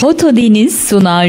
Foto Deniz sunar.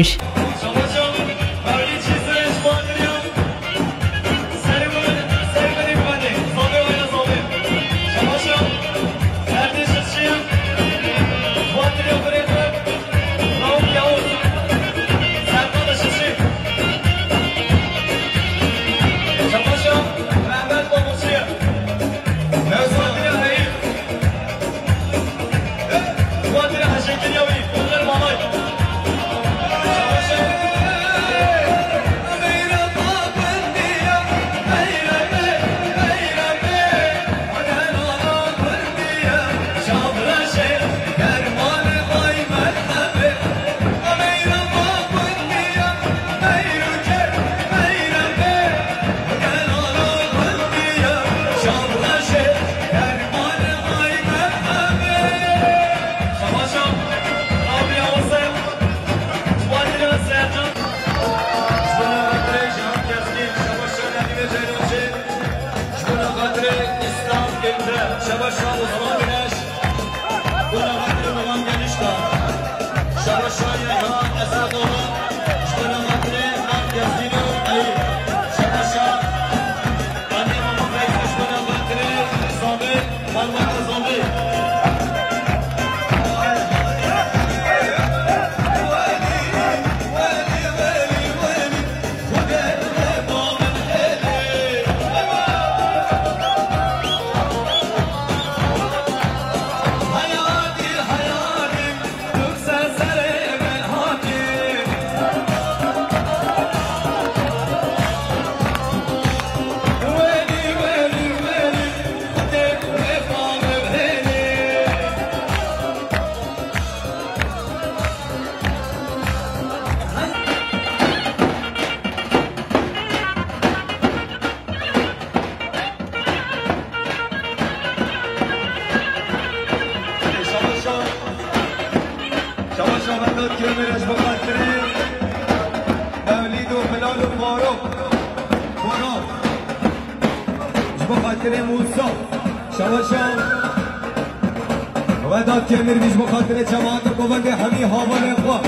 كامير مش بخاطر جماعة قوة حمي هاول إخوة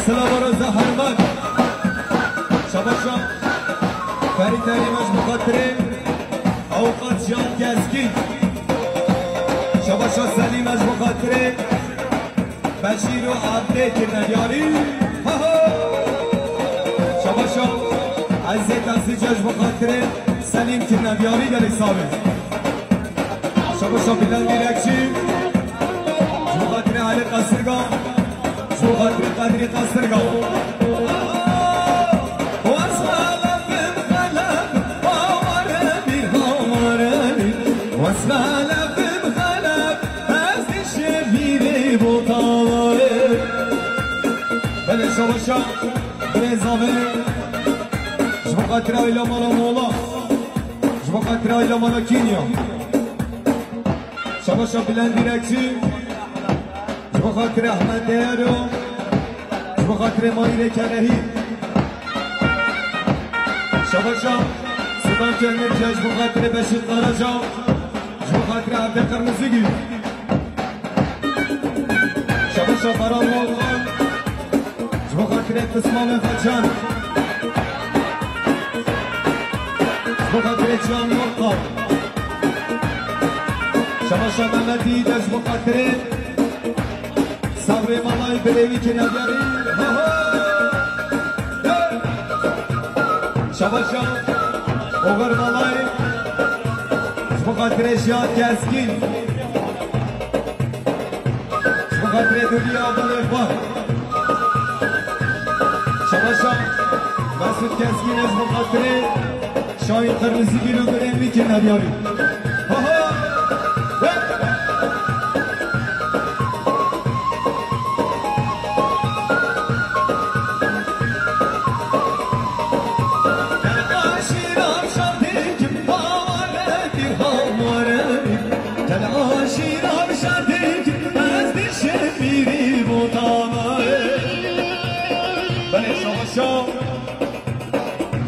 سلام ورزة حرمان شباشا فريد تاني مش بخاطر أوقات جان كاسكي شباشا سليم مش بخاطر بشير وعبده كنياري شباشا عزيز تنسيج بخاطر سليم كنياري دل إصابة شباشا بلان ديركشي خاطر علي قصرقا شو خاطر قدري قصرقا واسمع بمخلب وورمي هورمي واسمع بمخلب از الشبيري بطاوري بلا شوشا بلا زامري شو خاطر إلى مالا مولا شو خاطر إلى مالا كينيا شوشا بلان ديركشي بخاطر احمد دیارو بخاطر مایل کنهی شباشا سلطان کنر جاش بخاطر بشیر قراجا بخاطر عبد قرمزگی شباشا برام موقعان بخاطر قسمان خچان بخاطر جان موقع شباشا ممدی داش بخاطر صبر مالای بلیوی که نداری شباشا اوغر مالای بخاطر شیاد کسکین بخاطر دولی آبال اخوان شباشا مسعود کسکین از بخاطر شاین قرمزی گیرو بلیوی که نداری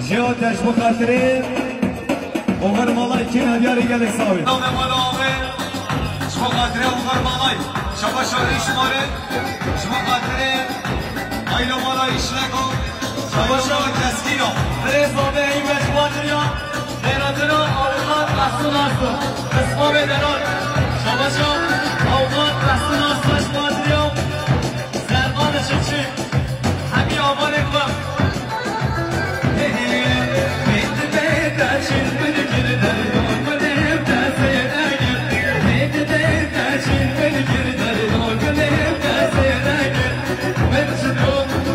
جیاتش بخاطره اوغر مالای که ندیاری گلک ساوی نامه مالامه شما خاطره اوغر مالای شما شاری شماره شما خاطره شباشا کسکینا رزابه این بشوادریا دیراتنا آوغان رسون آسو قسما بدنان شباشا آوغان رسون آسو بشوادریا زرمان چچی همی آمان اقوام بیت بیت چیل بنی گردن دون کنیم دسته نگیر بیت بیت چیل بنی گردن دون کنیم دسته نگیر من چطور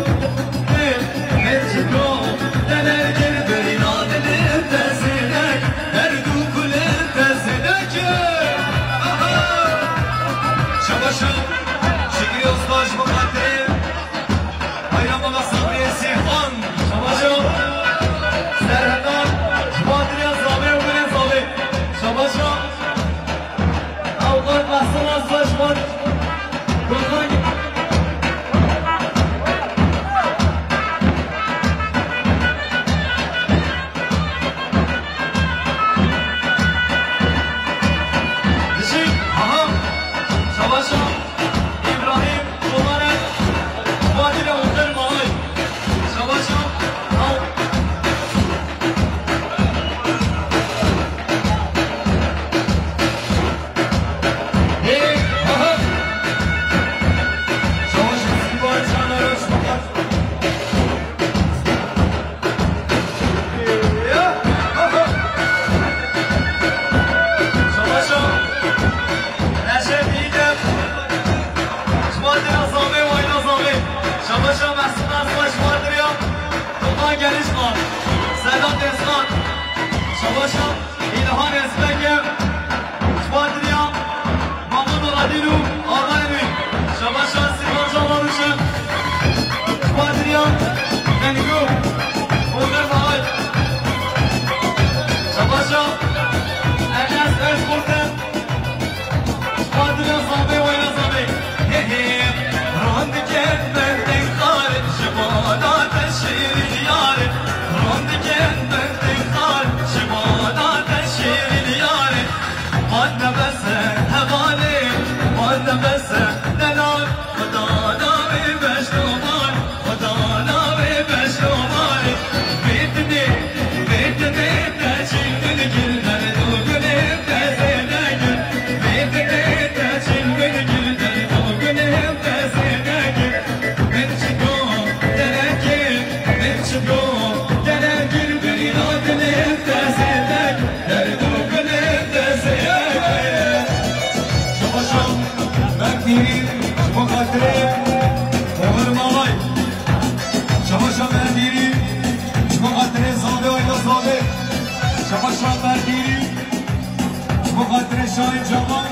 شاهین جوان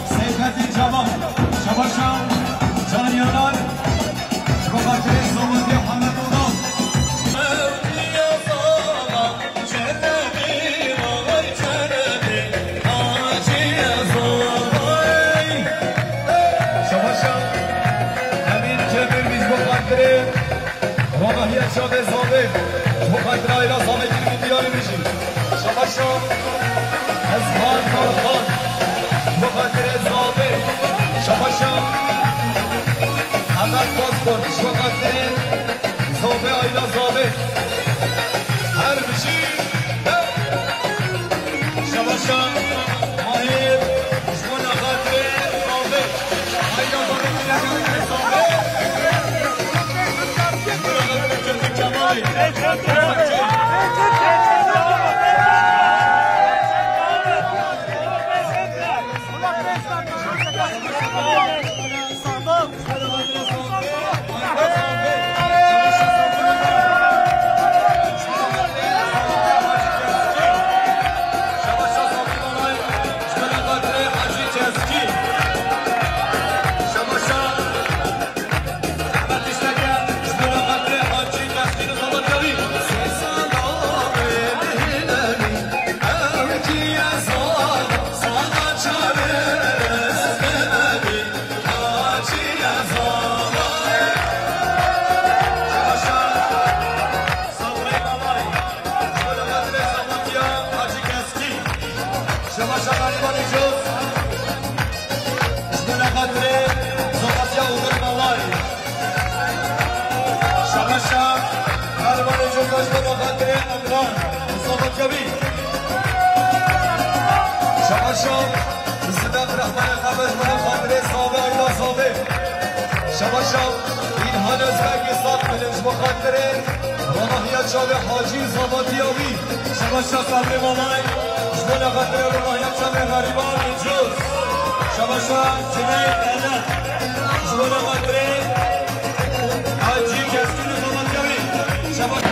سیفتی جوان شباشان جانیانان شباخاطر زمانی حمد اونان شباشان همین که برمیز بخاطر واقعیت شاده زاده بخاطر آیلا زاده گیرمی دیاری میشیم شباشان از خان خان بخاطر زابه شباشم حضرت باز کن بخاطر زابه آیلا زابه هر بشی شباشم ماهر شمون خاطر زابه آیلا زابه میرگه زابه شباشتا بخاطر امران مصطفى جبی شباشتا صدق رحمان قبض من خاطر صابه ایلا صابه شباشتا این هنوز بگی ساخت بلنج بخاطر رماهیت شاب حاجی زبادیابی شباشتا صبر مامای شبانا خاطر رماهیت شاب غریبان جز شباشتا جنای دلت شبانا خاطر حاجی کسکین زبادیابی شباشتا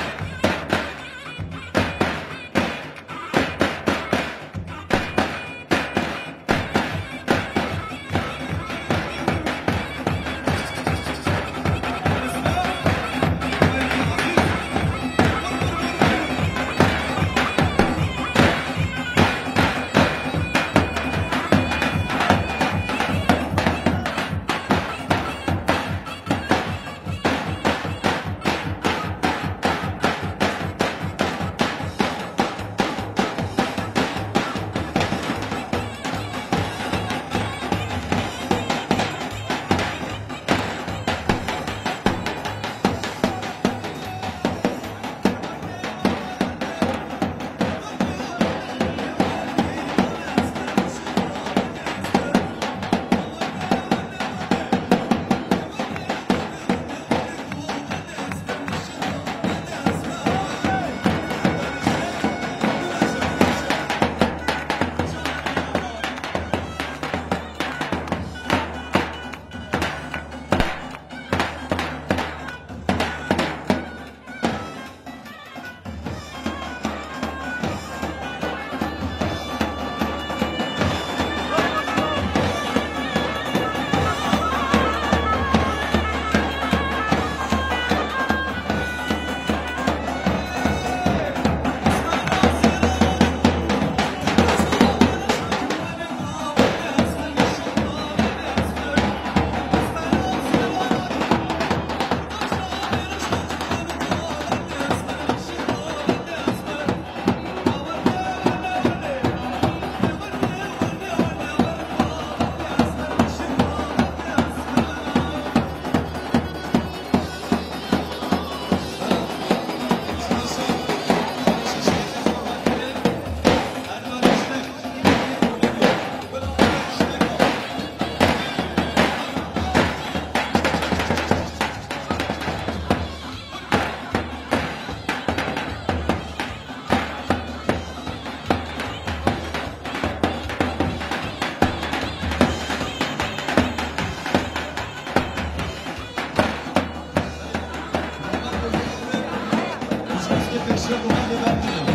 Wszystkie te środowanie na